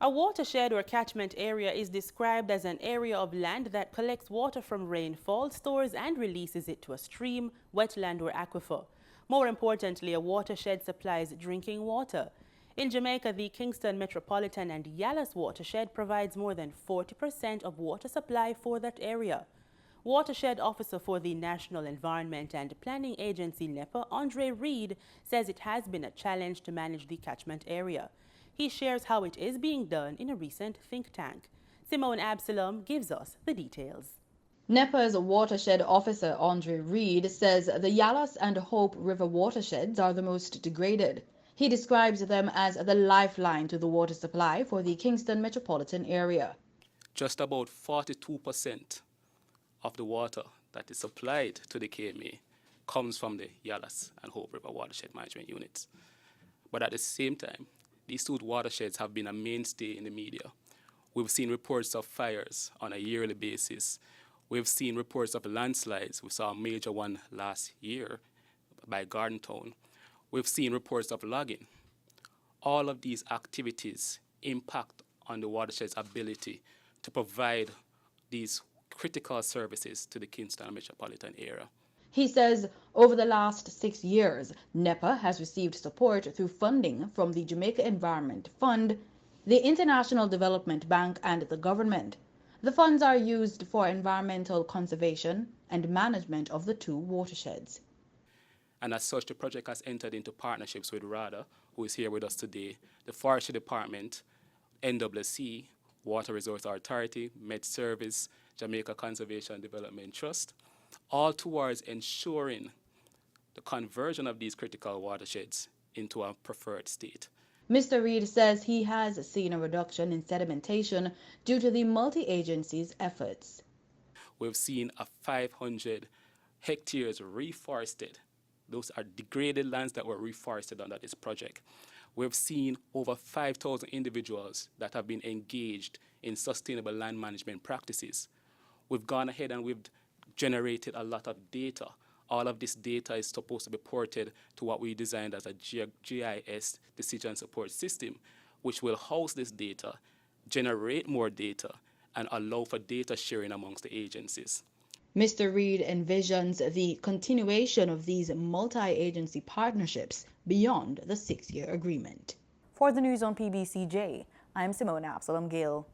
A watershed or catchment area is described as an area of land that collects water from rainfall, stores and releases it to a stream, wetland or aquifer. More importantly, a watershed supplies drinking water. In Jamaica, the Kingston Metropolitan and Yallahs Watershed provides more than 40% of water supply for that area. Watershed Officer for the National Environment and Planning Agency NEPA, Andre Reed, says it has been a challenge to manage the catchment area. He shares how it is being done in a recent think tank. Simone Absalom gives us the details. NEPA's watershed officer Andre Reed says the Yallahs and Hope River watersheds are the most degraded. He describes them as the lifeline to the water supply for the Kingston metropolitan area. Just about 42% of the water that is supplied to the KMA comes from the Yallahs and Hope River watershed management units. But at the same time, these two watersheds have been a mainstay in the media. We've seen reports of fires on a yearly basis. We've seen reports of landslides. We saw a major one last year by Garden Town. We've seen reports of logging. All of these activities impact on the watershed's ability to provide these critical services to the Kingston metropolitan area. He says over the last 6 years, NEPA has received support through funding from the Jamaica Environment Fund, the International Development Bank and the government. The funds are used for environmental conservation and management of the two watersheds. And as such, the project has entered into partnerships with RADA, who is here with us today, the Forestry Department, NWC, Water Resource Authority, Met Service, Jamaica Conservation and Development Trust, all towards ensuring the conversion of these critical watersheds into a preferred state. Mr. Reed says he has seen a reduction in sedimentation due to the multi-agency's efforts. We've seen a 500 hectares reforested. Those are degraded lands that were reforested under this project. We've seen over 5,000 individuals that have been engaged in sustainable land management practices. We've gone ahead and we've generated a lot of data. All of this data is supposed to be ported to what we designed as a GIS decision support system, which will house this data, generate more data, and allow for data sharing amongst the agencies. Mr. Reed envisions the continuation of these multi-agency partnerships beyond the 6-year agreement. For the news on PBCJ, I'm Simone Absalom Gill.